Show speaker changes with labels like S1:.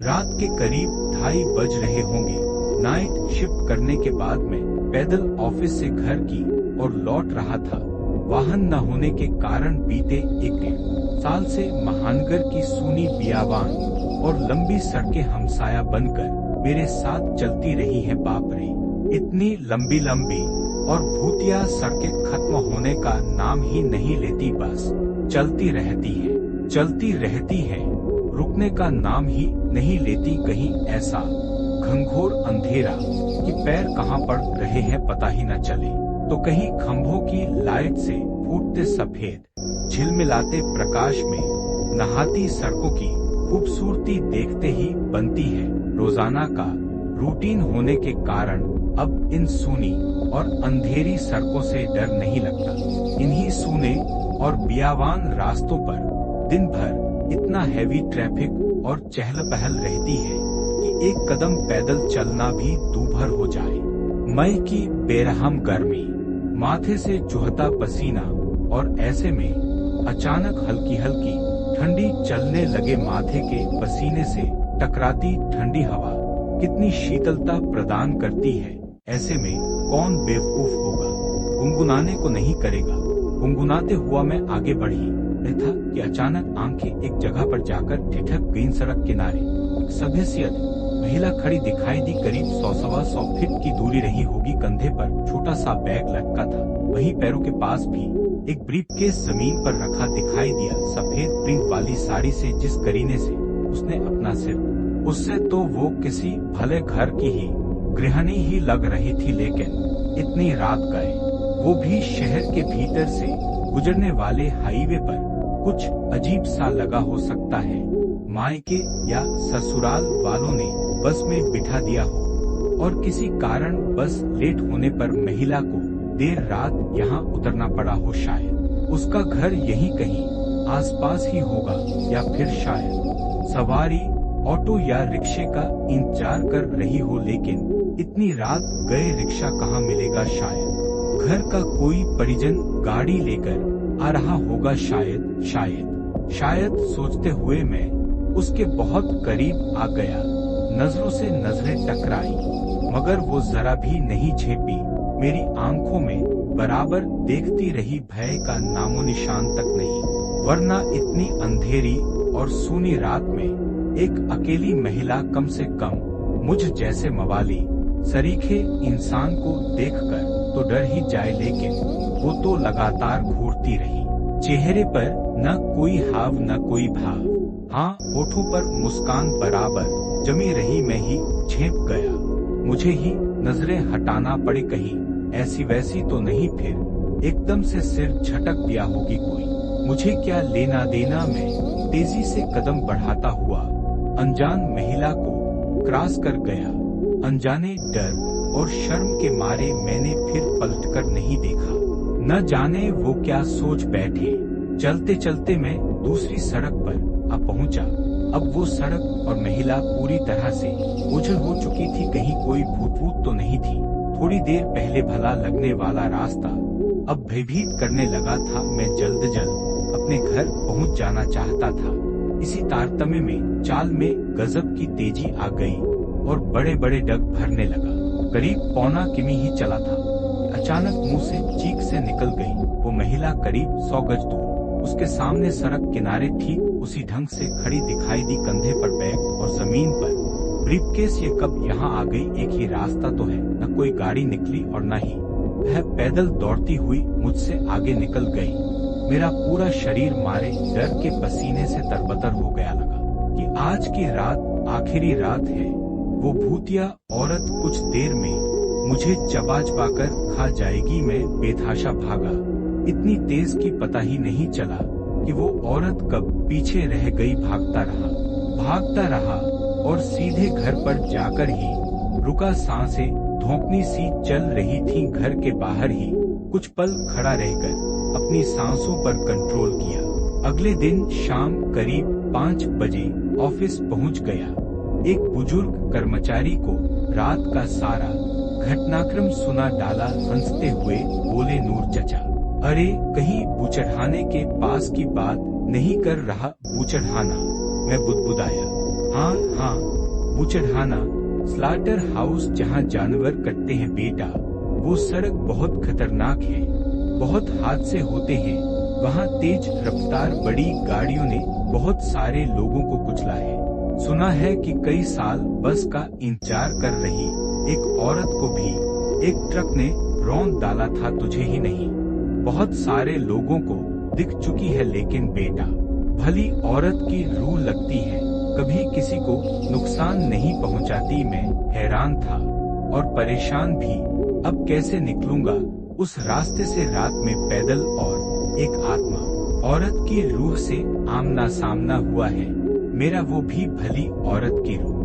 S1: रात के करीब 2:30 बज रहे होंगे। नाइट शिफ्ट करने के बाद मैं पैदल ऑफिस से घर की और लौट रहा था। वाहन न होने के कारण बीते 1 साल से महानगर की सूनी बियाबान और लंबी सड़कें हमसाया बनकर मेरे साथ चलती रही हैं। बाप रे, इतनी लंबी लंबी और भूतिया सड़कें खत्म होने का नाम ही नहीं लेती। बस चलती रहती है, रुकने का नाम ही नहीं लेती। कहीं ऐसा घनघोर अंधेरा कि पैर कहाँ पड़ रहे हैं पता ही न चले, तो कहीं खंभों की लाइट से फूटते सफेद झिलमिलाते प्रकाश में नहाती सड़कों की खूबसूरती देखते ही बनती है। रोजाना का रूटीन होने के कारण अब इन सूनी और अंधेरी सड़कों से डर नहीं लगता। इन्हीं सूने और बियाबान रास्तों पर दिन भर इतना हैवी ट्रैफिक और चहल पहल रहती है कि एक कदम पैदल चलना भी दूभर हो जाए। मई की बेरहम गर्मी, माथे से चुहता पसीना और ऐसे में अचानक हल्की हल्की ठंडी चलने लगे। माथे के पसीने से टकराती ठंडी हवा कितनी शीतलता प्रदान करती है। ऐसे में कौन बेवकूफ होगा, गुनगुनाने को नहीं करेगा। गुनगुनाते हुआ मैं आगे बढ़ी था कि अचानक आंखें एक जगह पर जाकर ठिठक गईं। सड़क किनारे एक सभ्यसियत महिला खड़ी दिखाई दी। करीब 100-125 फीट की दूरी रही होगी। कंधे पर छोटा सा बैग लटका था। वहीं पैरों के पास भी एक ब्रीफकेस जमीन पर रखा दिखाई दिया। सफेद प्रिंट वाली साड़ी से जिस करीने से उसने अपना सिर, उससे तो वो किसी भले घर की ही गृहिणी ही लग रही थी। लेकिन इतनी रात गए, वो भी शहर के भीतर से गुजरने वाले हाईवे पर, कुछ अजीब सा लगा। हो सकता है मायके या ससुराल वालों ने बस में बिठा दिया हो और किसी कारण बस लेट होने पर महिला को देर रात यहाँ उतरना पड़ा हो। शायद उसका घर यहीं कहीं आसपास ही होगा, या फिर शायद सवारी ऑटो या रिक्शे का इंतजार कर रही हो। लेकिन इतनी रात गए रिक्शा कहाँ मिलेगा। शायद घर का कोई परिजन गाड़ी लेकर आ रहा होगा। शायद सोचते हुए मैं उसके बहुत करीब आ गया। नजरों से नजरें टकराई, मगर वो जरा भी नहीं झेपी। मेरी आंखों में बराबर देखती रही, भय का नामो निशान तक नहीं। वरना इतनी अंधेरी और सूनी रात में एक अकेली महिला कम से कम मुझ जैसे मवाली सरीखे इंसान को देखकर तो डर ही जाए। लेकिन वो तो लगातार घूरती रही। चेहरे पर न कोई हाव न कोई भाव, हाँ होठों पर मुस्कान बराबर जमी रही। मैं ही झेप गया, मुझे ही नजरें हटाना पड़े। कहीं ऐसी वैसी तो नहीं, फिर एकदम से सिर झटक दिया होगी कोई। मुझे क्या लेना देना। मैं तेजी से कदम बढ़ाता हुआ अनजान महिला को क्रॉस कर गया। अनजाने डर और शर्म के मारे मैंने फिर पलटकर नहीं देखा। न जाने वो क्या सोच बैठे। चलते चलते मैं दूसरी सड़क पर आ पहुंचा। अब वो सड़क और महिला पूरी तरह से ओझल हो चुकी थी। कहीं कोई भूत तो नहीं थी। थोड़ी देर पहले भला लगने वाला रास्ता अब भयभीत करने लगा था। मैं जल्द अपने घर पहुंच जाना चाहता था। इसी तारतम्य में चाल में गजब की तेजी आ गई और बड़े बड़े डग भरने लगा। करीब 1.25 किमी ही चला था, अचानक मुंह से चीख से निकल गई। वो महिला करीब 100 गज दूर उसके सामने सड़क किनारे ठीक उसी ढंग से खड़ी दिखाई दी। कंधे पर बैग और जमीन पर ब्रीफकेस। ये कब यहाँ आ गई? एक ही रास्ता तो है। न कोई गाड़ी निकली और न ही वह पैदल दौड़ती हुई मुझसे आगे निकल गई। मेरा पूरा शरीर मारे डर के पसीने से तरबतर हो गया। लगा कि आज की रात आखिरी रात है। वो भूतिया औरत कुछ देर में मुझे चबा कर खा जाएगी। मैं बेतहाशा भागा, इतनी तेज कि पता ही नहीं चला कि वो औरत कब पीछे रह गई। भागता रहा और सीधे घर पर जाकर ही रुका। सांसें धौंकनी सी चल रही थीं। घर के बाहर ही कुछ पल खड़ा रहकर अपनी सांसों पर कंट्रोल किया। अगले दिन शाम करीब 5 बजे ऑफिस पहुंच गया। एक बुजुर्ग कर्मचारी को रात का सारा घटनाक्रम सुना डाला। हंसते हुए बोले, नूर चचा, अरे कहीं बूचड़हाने के पास की बात नहीं कर रहा? बूचड़हाना? मैं बुदबुदाया। हाँ हाँ, बूचड़खाना, स्लाटर हाउस जहाँ जानवर कटते हैं बेटा। वो सड़क बहुत खतरनाक है, बहुत हादसे होते हैं। वहाँ तेज रफ्तार बड़ी गाड़ियों ने बहुत सारे लोगों को कुचला है। सुना है कि कई साल बस का इंतजार कर रही एक औरत को भी एक ट्रक ने रौंद डाला था, तुझे ही नहीं बहुत सारे लोगों को दिख चुकी है। लेकिन बेटा, भली औरत की रूह लगती है, कभी किसी को नुकसान नहीं पहुंचाती। मैं हैरान था और परेशान भी, अब कैसे निकलूंगा उस रास्ते से रात में पैदल। और एक आत्मा औरत की रूह से आमना सामना हुआ है मेरा, वो भी भली औरत की रूह।